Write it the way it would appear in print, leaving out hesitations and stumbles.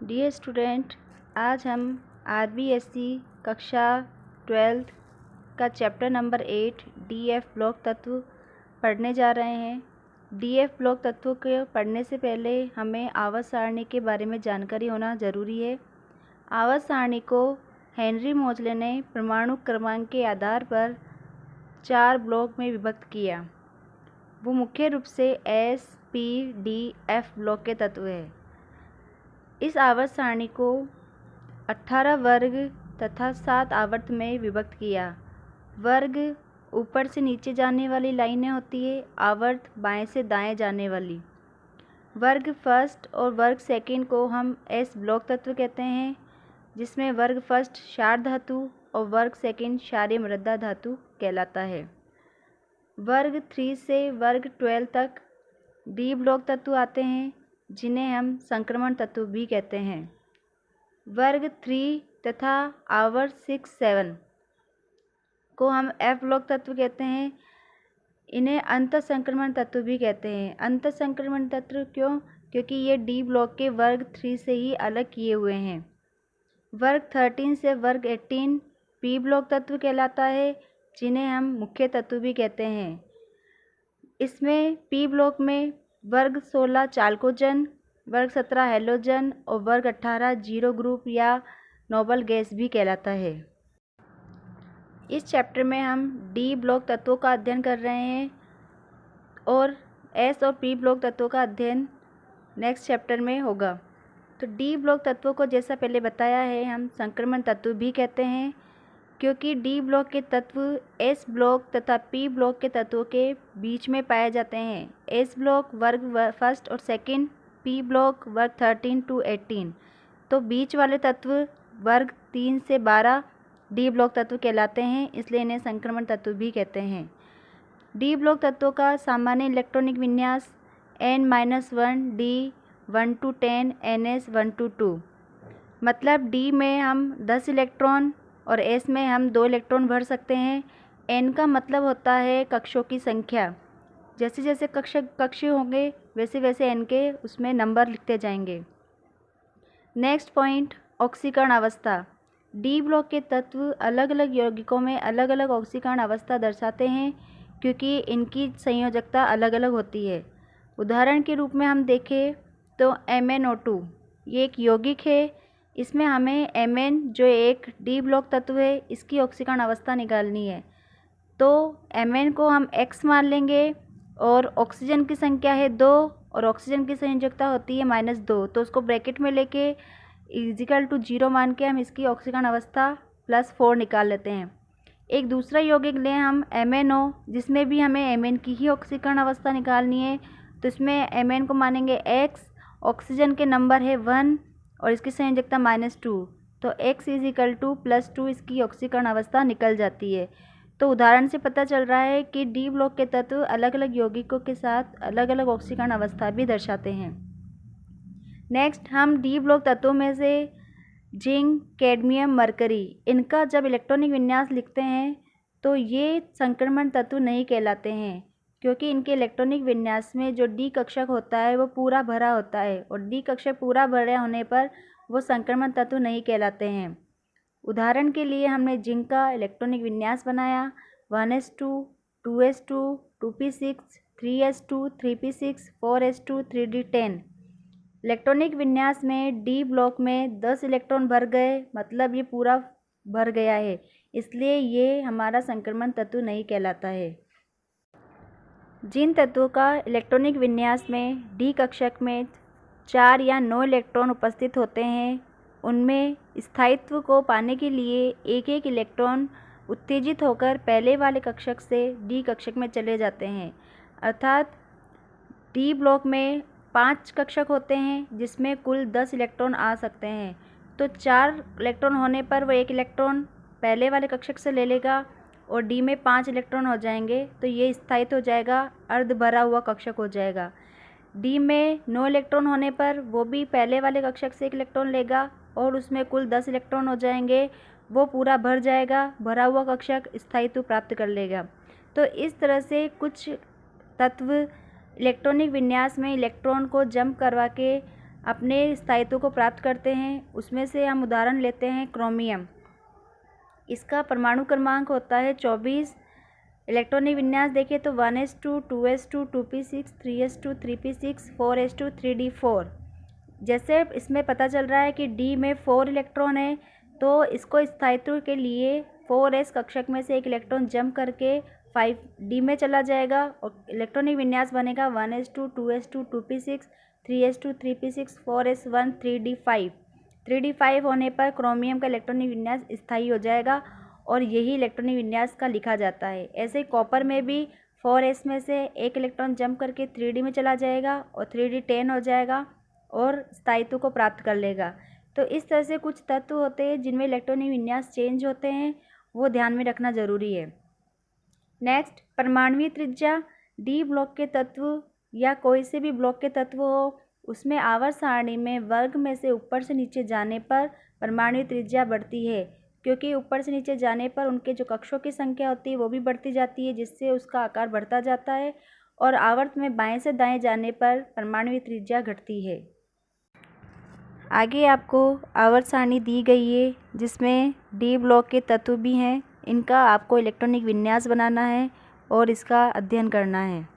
Dear student, आज हम RBSC कक्षा 12th का चैप्टर नंबर 8 डीएफ ब्लॉक तत्व पढ़ने जा रहे हैं। डीएफ ब्लॉक तत्वों के पढ़ने से पहले हमें आवर्त सारणी के बारे में जानकारी होना ज़रूरी है। आवर्त सारणी को हेनरी मोजले ने परमाणु क्रमांक के आधार पर 4 ब्लॉक में विभक्त किया। वो मुख्य रूप से S, P, D, F block के तत्व हैं। इस आवर्त सारणी को 18 वर्ग तथा 7 आवर्त में विभक्त किया। वर्ग ऊपर से नीचे जाने वाली लाइनें होती है, आवर्त बाएं से दाएं जाने वाली। वर्ग फर्स्ट और वर्ग सेकंड को हम एस ब्लॉक तत्व कहते हैं, जिसमें वर्ग फर्स्ट क्षार धातु और वर्ग सेकंड क्षारीय मृदा धातु कहलाता है। वर्ग 3 से वर्ग 12 तक डी ब्लॉक तत्व आते हैं, जिन्हें हम संक्रमण तत्व भी कहते हैं। वर्ग 3 तथा आवर्त 6, 7 को हम एफ ब्लॉक तत्व कहते हैं। इन्हें अंतर संक्रमण तत्व भी कहते हैं। अंतर संक्रमण तत्व क्यों? क्योंकि ये डी ब्लॉक के वर्ग 3 से ही अलग किए हुए हैं। वर्ग 13 से वर्ग 18 पी ब्लॉक तत्व कहलाता है, जिन्हें हम मुख्य तत्व भी कहते हैं। इसमें पी ब्लॉक में वर्ग 16 चालकोजन, वर्ग 17 हैलोजन और वर्ग 18 जीरो ग्रुप या नोबल गैस भी कहलाता है। इस चैप्टर में हम डी ब्लॉक तत्वों का अध्ययन कर रहे हैं और एस और पी ब्लॉक तत्वों का अध्ययन नेक्स्ट चैप्टर में होगा। तो डी ब्लॉक तत्वों को जैसा पहले बताया है, हम संक्रमण तत्व भी कहते हैं, क्योंकि डी ब्लॉक के तत्व एस ब्लॉक तथा पी ब्लॉक के तत्वों के बीच में पाए जाते हैं। एस ब्लॉक वर्ग फर्स्ट और सेकंड, पी ब्लॉक वर्ग 13 to 18। तो बीच वाले तत्व वर्ग 3 से 12 डी ब्लॉक तत्व कहलाते हैं, इसलिए इन्हें संक्रमण तत्व भी कहते हैं। डी ब्लॉक तत्वों का सामान्य इलेक्ट्रॉनिक विन्यास n-1 D 1 to 10 ns 1 to 2। मतलब डी में हम 10 इलेक्ट्रॉन और एस में हम 2 इलेक्ट्रॉन भर सकते हैं। एन का मतलब होता है कक्षों की संख्या। जैसे जैसे कक्ष होंगे वैसे वैसे एन के उसमें नंबर लिखते जाएंगे। नेक्स्ट पॉइंट, ऑक्सीकरण अवस्था। डी ब्लॉक के तत्व अलग अलग यौगिकों में अलग अलग ऑक्सीकरण अवस्था दर्शाते हैं, क्योंकि इनकी संयोजकता अलग अलग होती है। उदाहरण के रूप में हम देखें तो MnO2 ये एक यौगिक है। इसमें हमें Mn जो एक डी ब्लॉक तत्व है, इसकी ऑक्सीकरण अवस्था निकालनी है। तो Mn को हम X मान लेंगे और ऑक्सीजन की संख्या है 2 और ऑक्सीजन की संयोजकता होती है -2, तो उसको ब्रैकेट में लेके =0 मान के हम इसकी ऑक्सीकरण अवस्था +4 निकाल लेते हैं। एक दूसरा यौगिक लें हम MnO, जिसमें भी हमें Mn की ही ऑक्सीकरण अवस्था निकालनी है। तो इसमें Mn को मानेंगे X, ऑक्सीजन के नंबर है 1 और इसकी संयोजकता -2, तो X +2 इसकी ऑक्सीकरण अवस्था निकल जाती है। तो उदाहरण से पता चल रहा है कि डी ब्लॉक के तत्व अलग अलग यौगिकों के साथ अलग अलग ऑक्सीकरण अवस्था भी दर्शाते हैं। नेक्स्ट, हम डी ब्लॉक तत्वों में से जिंक, कैडमियम, मरकरी, इनका जब इलेक्ट्रॉनिक विन्यास लिखते हैं तो ये संक्रमण तत्व नहीं कहलाते हैं, क्योंकि इनके इलेक्ट्रॉनिक विन्यास में जो डी कक्षक होता है वो पूरा भरा होता है, और डी कक्षक पूरा भरा होने पर वो संक्रमण तत्व नहीं कहलाते हैं। उदाहरण के लिए हमने जिंक का इलेक्ट्रॉनिक विन्यास बनाया 1s2, 2s2, 2p6, 3s2, 3p6, 4s2, 3d10। Electronic विन्यास में डी ब्लॉक में 10 इलेक्ट्रॉन भर गए, मतलब ये पूरा भर गया है, इसलिए ये हमारा संक्रमण तत्व नहीं कहलाता है। जिन तत्वों का इलेक्ट्रॉनिक विन्यास में डी कक्षक में 4 या 9 इलेक्ट्रॉन उपस्थित होते हैं, उनमें स्थायित्व को पाने के लिए एक एक इलेक्ट्रॉन उत्तेजित होकर पहले वाले कक्षक से डी कक्षक में चले जाते हैं। अर्थात डी ब्लॉक में 5 कक्षक होते हैं, जिसमें कुल 10 इलेक्ट्रॉन आ सकते हैं। तो 4 इलेक्ट्रॉन होने पर वो एक इलेक्ट्रॉन पहले वाले कक्षक से ले लेगा और डी में 5 इलेक्ट्रॉन हो जाएंगे, तो ये स्थायित्व हो जाएगा, अर्ध भरा हुआ कक्षक हो जाएगा। डी में 9 इलेक्ट्रॉन होने पर वो भी पहले वाले कक्षक से एक इलेक्ट्रॉन लेगा और उसमें कुल 10 इलेक्ट्रॉन हो जाएंगे, वो पूरा भर जाएगा, भरा हुआ कक्षक स्थायित्व प्राप्त कर लेगा। तो इस तरह से कुछ तत्व इलेक्ट्रॉनिक विन्यास में इलेक्ट्रॉन को जंप करवा के अपने स्थायित्व को प्राप्त करते हैं। उसमें से हम उदाहरण लेते हैं क्रोमियम। इसका परमाणु क्रमांक होता है 24। इलेक्ट्रॉनिक विन्यास देखें तो 1s2, 2s2, 2p6, 3s2, 3p6, 4s2, 3d4। जैसे इसमें पता चल रहा है कि D में 4 इलेक्ट्रॉन है, तो इसको स्थायित्व के लिए 4s कक्षक में से एक इलेक्ट्रॉन जंप करके 5d में चला जाएगा और इलेक्ट्रॉनिक विन्यास बनेगा 1s2, 2s2, 2p6, 3s2, 3p6, 4s1, 3d5। 3d5 होने पर क्रोमियम का इलेक्ट्रॉनिक विन्यास स्थायी हो जाएगा और यही इलेक्ट्रॉनिक विन्यास का लिखा जाता है। ऐसे कॉपर में भी 4s में से एक इलेक्ट्रॉन जंप करके 3d में चला जाएगा और 3d10 हो जाएगा और स्थायित्व को प्राप्त कर लेगा। तो इस तरह से कुछ तत्व होते हैं जिनमें इलेक्ट्रॉनिक विन्यास चेंज होते हैं, वो ध्यान में रखना ज़रूरी है। नेक्स्ट, परमाणुवीय त्रिज्या। डी ब्लॉक के तत्व या कोई से भी ब्लॉक के तत्व हो, उसमें आवर्त सारणी में वर्ग में से ऊपर से नीचे जाने पर परमाणुवीय त्रिज्या बढ़ती है, क्योंकि ऊपर से नीचे जाने पर उनके जो कक्षों की संख्या होती है वो भी बढ़ती जाती है, जिससे उसका आकार बढ़ता जाता है। और आवर्त में बाएं से दाएं जाने पर परमाणुवीय त्रिज्या घटती है। आगे आपको आवर्त सारणी दी गई है जिसमें डी ब्लॉक के तत्व भी हैं। इनका आपको इलेक्ट्रॉनिक विन्यास बनाना है और इसका अध्ययन करना है।